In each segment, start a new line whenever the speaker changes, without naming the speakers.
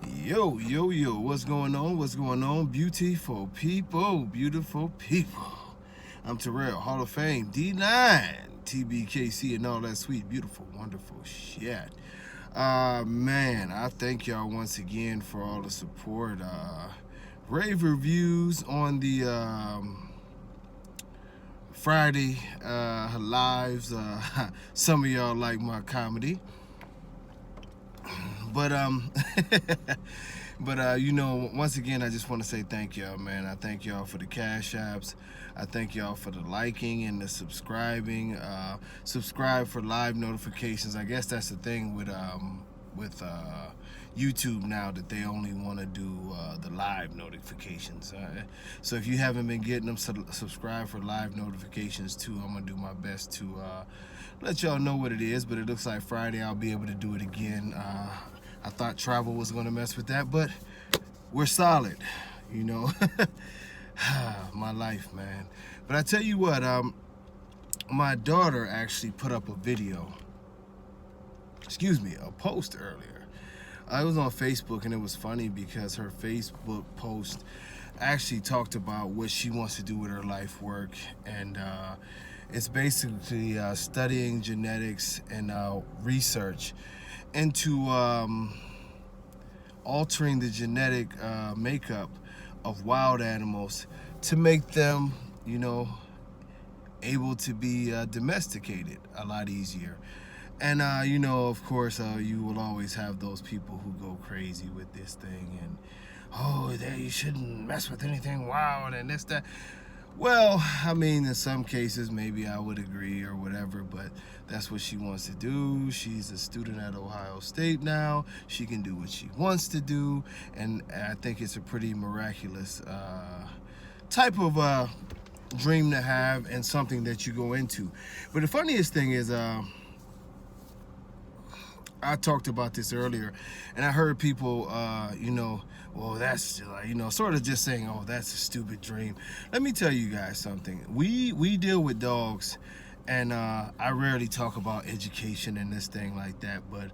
Yo, yo, yo, what's going on? What's going on? Beautiful beautiful people. I'm Terrell, Hall of Fame, D9, TBKC, and all that sweet, beautiful, wonderful shit. Man, I thank y'all once again for all the support. Rave reviews on the Friday lives. Some of y'all like my comedy. But once again, I just want to say thank y'all, man. I thank y'all for the cash apps. I thank y'all for the liking and the subscribing. Subscribe for live notifications. I guess that's the thing with YouTube now, that they only want to do the live notifications. So if you haven't been getting them, subscribe for live notifications too. I'm gonna do my best to let y'all know what it is. But it looks like Friday I'll be able to do it again. I thought travel was gonna mess with that, but we're solid, you know. My life, man. But I tell you what, my daughter actually put up a post earlier. It was on Facebook, and it was funny because her Facebook post actually talked about what she wants to do with her life work, and it's basically studying genetics and research into altering the genetic makeup of wild animals to make them, able to be domesticated a lot easier. And of course, you will always have those people who go crazy with this thing, and you shouldn't mess with anything wild and this, that. Well, I mean, in some cases, maybe I would agree or whatever, but that's what she wants to do. She's a student at Ohio State now. She can do what she wants to do, and I think it's a pretty miraculous type of dream to have, and something that you go into. But the funniest thing is, I talked about this earlier, and I heard people, well, that's sort of just saying, oh, that's a stupid dream. Let me tell you guys something. We deal with dogs, and I rarely talk about education and this thing like that. But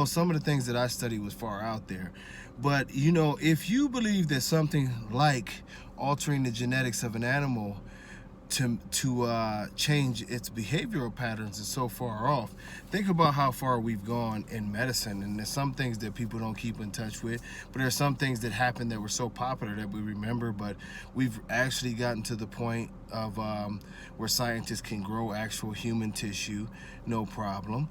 some of the things that I studied was far out there. But if you believe that something like altering the genetics of an animal to change its behavioral patterns is so far off, think about how far we've gone in medicine. And there's some things that people don't keep in touch with, but there's some things that happened that were so popular that we remember. But we've actually gotten to the point of where scientists can grow actual human tissue, no problem.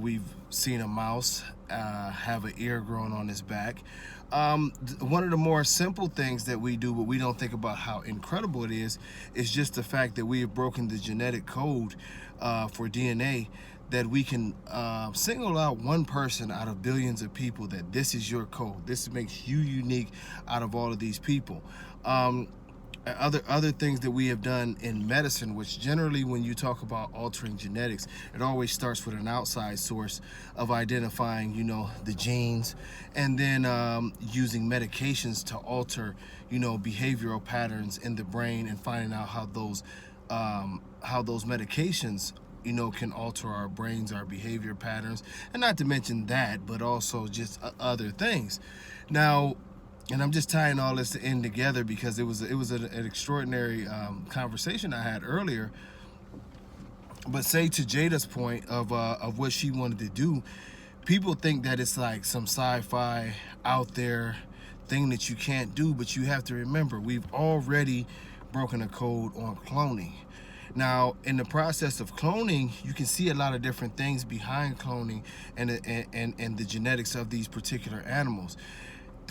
We've seen a mouse have an ear growing on his back. One of the more simple things that we do, but we don't think about how incredible it is just the fact that we have broken the genetic code for DNA, that we can single out one person out of billions of people, that this is your code. This makes you unique out of all of these people. Other things that we have done in medicine, which generally when you talk about altering genetics, it always starts with an outside source of identifying, the genes, and then using medications to alter, behavioral patterns in the brain, and finding out how those medications can alter our brains, our behavior patterns, and not to mention that, but also just other things. Now, and I'm just tying all this in together because it was an extraordinary conversation I had earlier. But say, to Jada's point of what she wanted to do, people think that it's like some sci-fi out there thing that you can't do, but you have to remember, we've already broken a code on cloning. Now, in the process of cloning, you can see a lot of different things behind cloning and the genetics of these particular animals.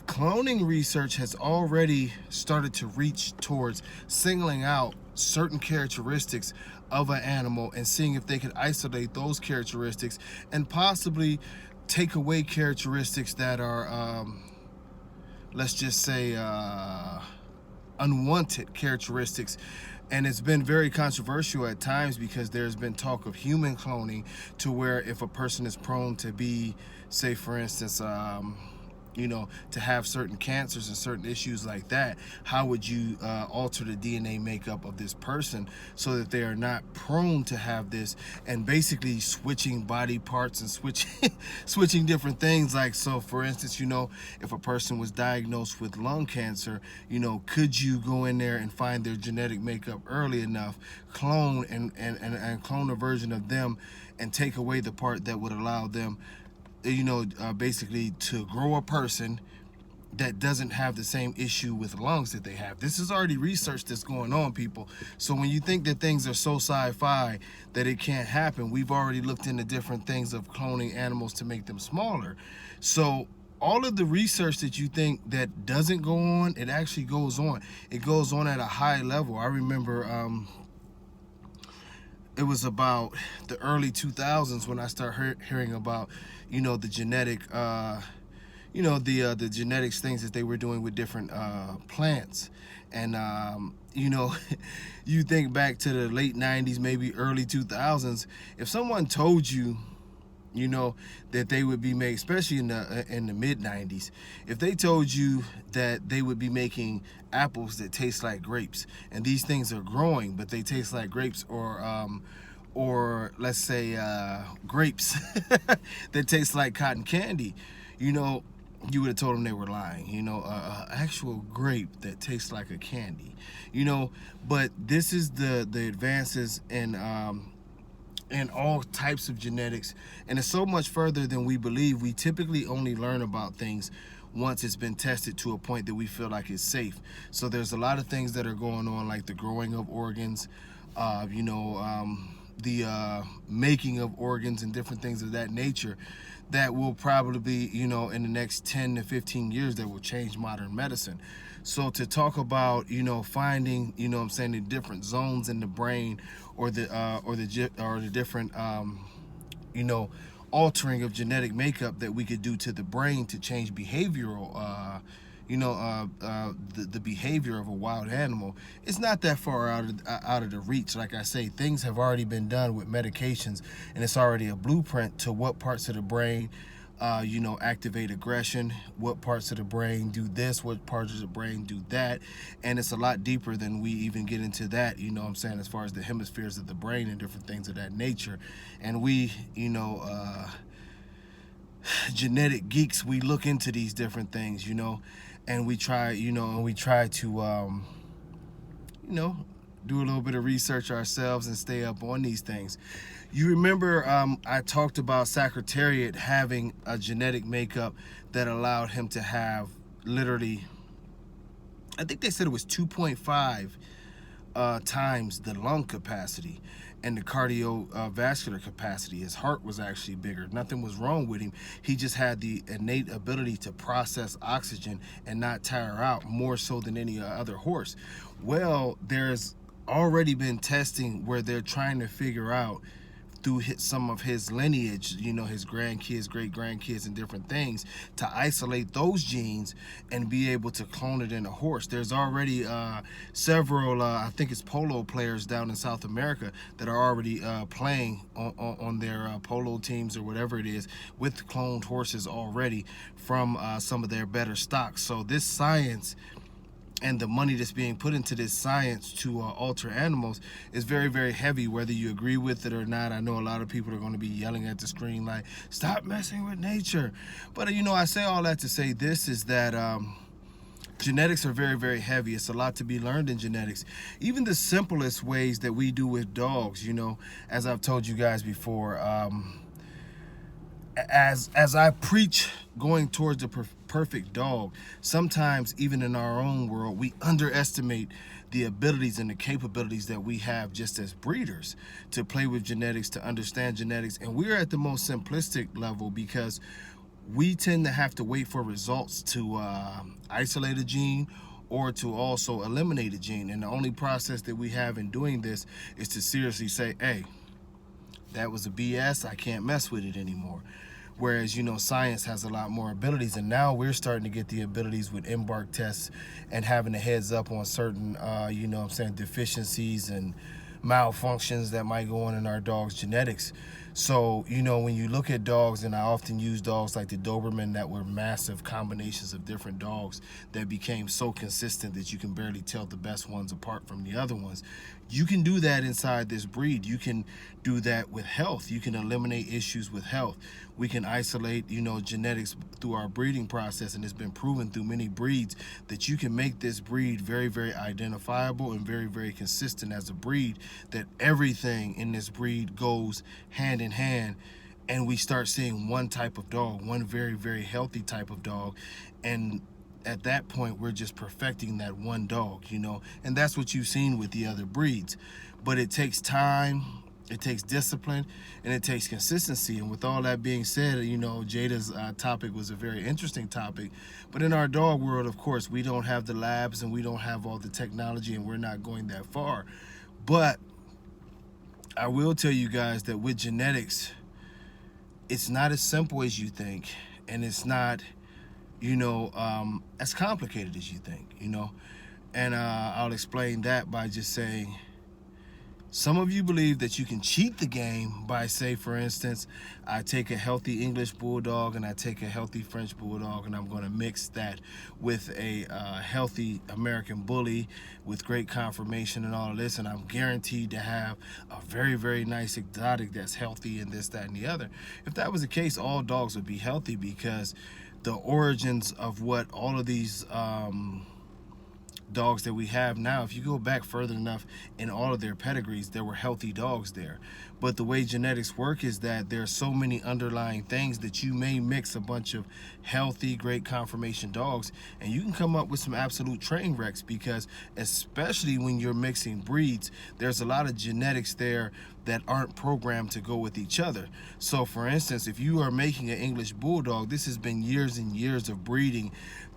Cloning research has already started to reach towards singling out certain characteristics of an animal and seeing if they could isolate those characteristics and possibly take away characteristics that are, let's just say, unwanted characteristics. And it's been very controversial at times because there's been talk of human cloning, to where if a person is prone to be, say for instance, you know, to have certain cancers and certain issues like that, how would you alter the DNA makeup of this person so that they are not prone to have this, and basically switching body parts and switching different things. Like, so for instance, you know, if a person was diagnosed with lung cancer, you know, could you go in there and find their genetic makeup early enough, clone and clone a version of them, and take away the part that would allow them, you know, basically to grow a person that doesn't have the same issue with lungs that they have. This is already research that's going on, people. So when you think that things are so sci-fi that it can't happen, we've already looked into different things of cloning animals to make them smaller. So all of the research that you think that doesn't go on, it actually goes on. It goes on at a high level. I remember it was about the early 2000s when I started hearing about, you know, the genetic, you know, the genetics things that they were doing with different plants. And, you know, you think back to the late 90s, maybe early 2000s, if someone told you, you know, that they would be made, especially in the mid 90s, if they told you that they would be making apples that taste like grapes, and these things are growing but they taste like grapes, or let's say grapes that taste like cotton candy, you know, you would have told them they were lying. You know, actual grape that tastes like a candy, you know. But this is the advances in all types of genetics, and it's so much further than we believe. We typically only learn about things once it's been tested to a point that we feel like it's safe. So there's a lot of things that are going on, like the growing of organs, you know, the making of organs and different things of that nature, that will probably be, you know, in the next 10 to 15 years, that will change modern medicine. So to talk about, you know, finding, you know what I'm saying, the different zones in the brain, or the different, you know, altering of genetic makeup that we could do to the brain to change behavioral, you know, the behavior of a wild animal, it's not that far out of the reach. Like I say, things have already been done with medications, and it's already a blueprint to what parts of the brain, you know, activate aggression, what parts of the brain do this, what parts of the brain do that. And it's a lot deeper than we even get into that, you know what I'm saying, as far as the hemispheres of the brain and different things of that nature. And we, you know, genetic geeks, we look into these different things, you know, and we try, you know, to, you know, do a little bit of research ourselves and stay up on these things. You remember I talked about Secretariat having a genetic makeup that allowed him to have literally, I think they said it was 2.5 times the lung capacity and the cardiovascular capacity. His heart was actually bigger. Nothing was wrong with him. He just had the innate ability to process oxygen and not tire out, more so than any other horse. Well, there's already been testing where they're trying to figure out, through some of his lineage, you know, his grandkids, great grandkids, and different things, to isolate those genes and be able to clone it in a horse. There's already several, I think it's polo players down in South America that are already playing on their polo teams or whatever it is with cloned horses already from some of their better stocks. So this science and the money that's being put into this science to alter animals is very, very heavy, whether you agree with it or not. I know a lot of people are going to be yelling at the screen like, stop messing with nature. But, you know, I say all that to say this, is that genetics are very, very heavy. It's a lot to be learned in genetics. Even the simplest ways that we do with dogs, you know, as I've told you guys before, as I preach going towards the perfect dog, sometimes even in our own world, we underestimate the abilities and the capabilities that we have just as breeders to play with genetics, to understand genetics. And we're at the most simplistic level because we tend to have to wait for results to isolate a gene or to also eliminate a gene. And the only process that we have in doing this is to seriously say, hey, that was a BS, I can't mess with it anymore. Whereas, you know, science has a lot more abilities, and now we're starting to get the abilities with embark tests and having a heads up on certain, you know what I'm saying, deficiencies and malfunctions that might go on in our dog's genetics So, you know, when you look at dogs, and I often use dogs like the Doberman that were massive combinations of different dogs that became so consistent that you can barely tell the best ones apart from the other ones. You can do that inside this breed. You can do that with health. You can eliminate issues with health. We can isolate, you know, genetics through our breeding process, and it's been proven through many breeds that you can make this breed very, very identifiable and very, very consistent as a breed, that everything in this breed goes hand in hand, and we start seeing one type of dog, one very, very healthy type of dog. And at that point, we're just perfecting that one dog, you know, and that's what you've seen with the other breeds. But it takes time, it takes discipline, and it takes consistency. And with all that being said, you know, Jada's topic was a very interesting topic. But in our dog world, of course, we don't have the labs and we don't have all the technology, and we're not going that far. But I will tell you guys that with genetics, it's not as simple as you think, and it's not, you know, as complicated as you think, you know. And I'll explain that by just saying, some of you believe that you can cheat the game by, say, for instance, I take a healthy English Bulldog and I take a healthy French Bulldog, and I'm going to mix that with a healthy American Bully with great conformation and all of this, and I'm guaranteed to have a very, very nice exotic that's healthy and this, that, and the other. If that was the case, all dogs would be healthy, because the origins of what all of these dogs that we have now, if you go back further enough in all of their pedigrees, there were healthy dogs there. But the way genetics work is that there are so many underlying things that you may mix a bunch of healthy, great conformation dogs, and you can come up with some absolute train wrecks, because especially when you're mixing breeds, there's a lot of genetics there that aren't programmed to go with each other. So for instance, if you are making an English Bulldog, this has been years and years of breeding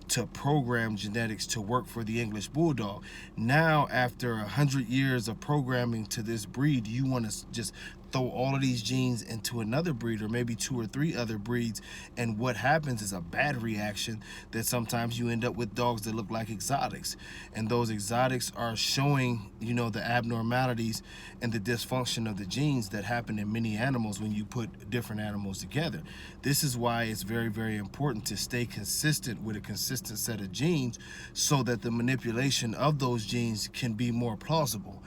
to program genetics to work for the English Bulldog. Now, after 100 years of programming to this breed, you want to just throw all of these genes into another breed, or maybe 2 or 3 other breeds, and what happens is a bad reaction that sometimes you end up with dogs that look like exotics, and those exotics are showing, you know, the abnormalities and the dysfunction of the genes that happen in many animals when you put different animals together. This is why it's very, very important to stay consistent with a consistent set of genes, so that the manipulation of those genes can be more plausible.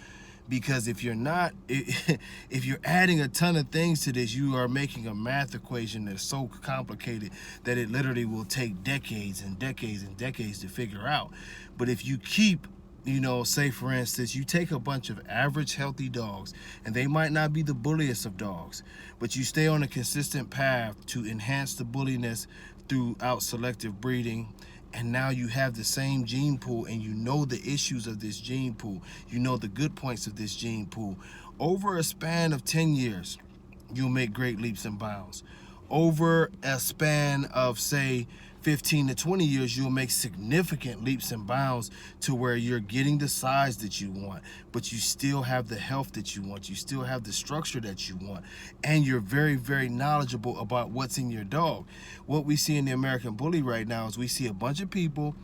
Because if you're not, if you're adding a ton of things to this, you are making a math equation that's so complicated that it literally will take decades and decades and decades to figure out. But if you keep, you know, say for instance, you take a bunch of average healthy dogs, and they might not be the bulliest of dogs, but you stay on a consistent path to enhance the bulliness throughout selective breeding, and now you have the same gene pool, and you know the issues of this gene pool, you know the good points of this gene pool. Over a span of 10 years, you'll make great leaps and bounds. Over a span of, say, 15 to 20 years, you'll make significant leaps and bounds to where you're getting the size that you want, but you still have the health that you want, you still have the structure that you want, and you're very, very knowledgeable about what's in your dog. What we see in the American Bully right now is we see a bunch of people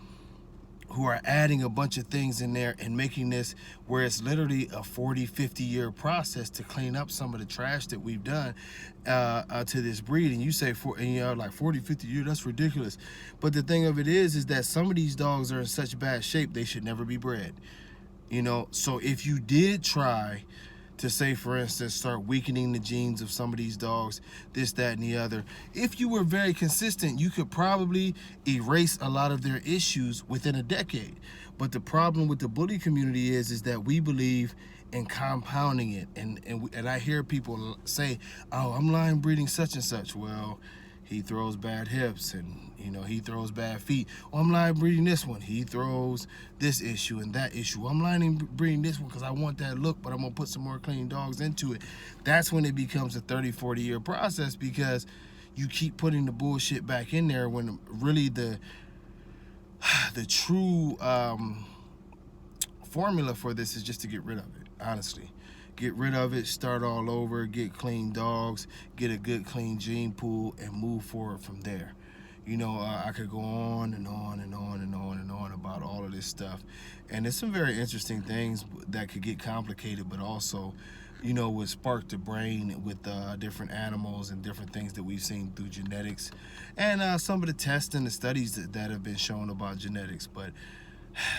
who are adding a bunch of things in there and making this where it's literally a 40-50 year process to clean up some of the trash that we've done to this breed. And you say, and you know, like 40-50 years, that's ridiculous. But the thing of it is that some of these dogs are in such bad shape they should never be bred, you know. So if you did try to, say for instance, start weakening the genes of some of these dogs, this, that, and the other, if you were very consistent, you could probably erase a lot of their issues within a decade. But the problem with the bully community is that we believe in compounding it, and I hear people say, oh, I'm line breeding such and such. Well, he throws bad hips, and you know, he throws bad feet. Oh, I'm line breeding this one, he throws this issue and that issue. I'm line breeding this one because I want that look, but I'm gonna put some more clean dogs into it. That's when it becomes a 30-40 year process, because you keep putting the bullshit back in there, when really the true formula for this is just to get rid of it. Honestly, get rid of it, start all over, get clean dogs, get a good clean gene pool, and move forward from there. You know, I could go on and on and on and on and on about all of this stuff, and there's some very interesting things that could get complicated, but also you know, would spark the brain with different animals and different things that we've seen through genetics, and some of the tests and the studies that have been shown about genetics. But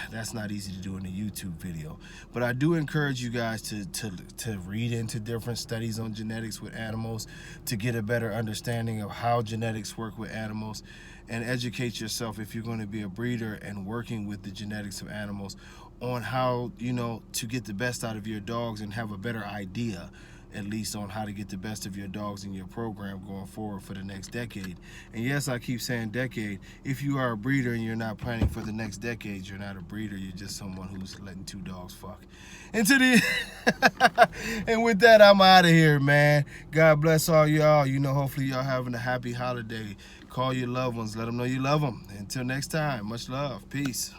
that's not easy to do in a YouTube video. But I do encourage you guys to read into different studies on genetics with animals to get a better understanding of how genetics work with animals, and educate yourself if you're going to be a breeder and working with the genetics of animals on how, you know, to get the best out of your dogs and have a better idea, at least, on how to get the best of your dogs in your program going forward for the next decade. And yes, I keep saying decade. If you are a breeder and you're not planning for the next decade, you're not a breeder. You're just someone who's letting two dogs fuck. Into the and with that, I'm out of here, man. God bless all y'all. You know, hopefully y'all having a happy holiday. Call your loved ones. Let them know you love them. Until next time, much love. Peace.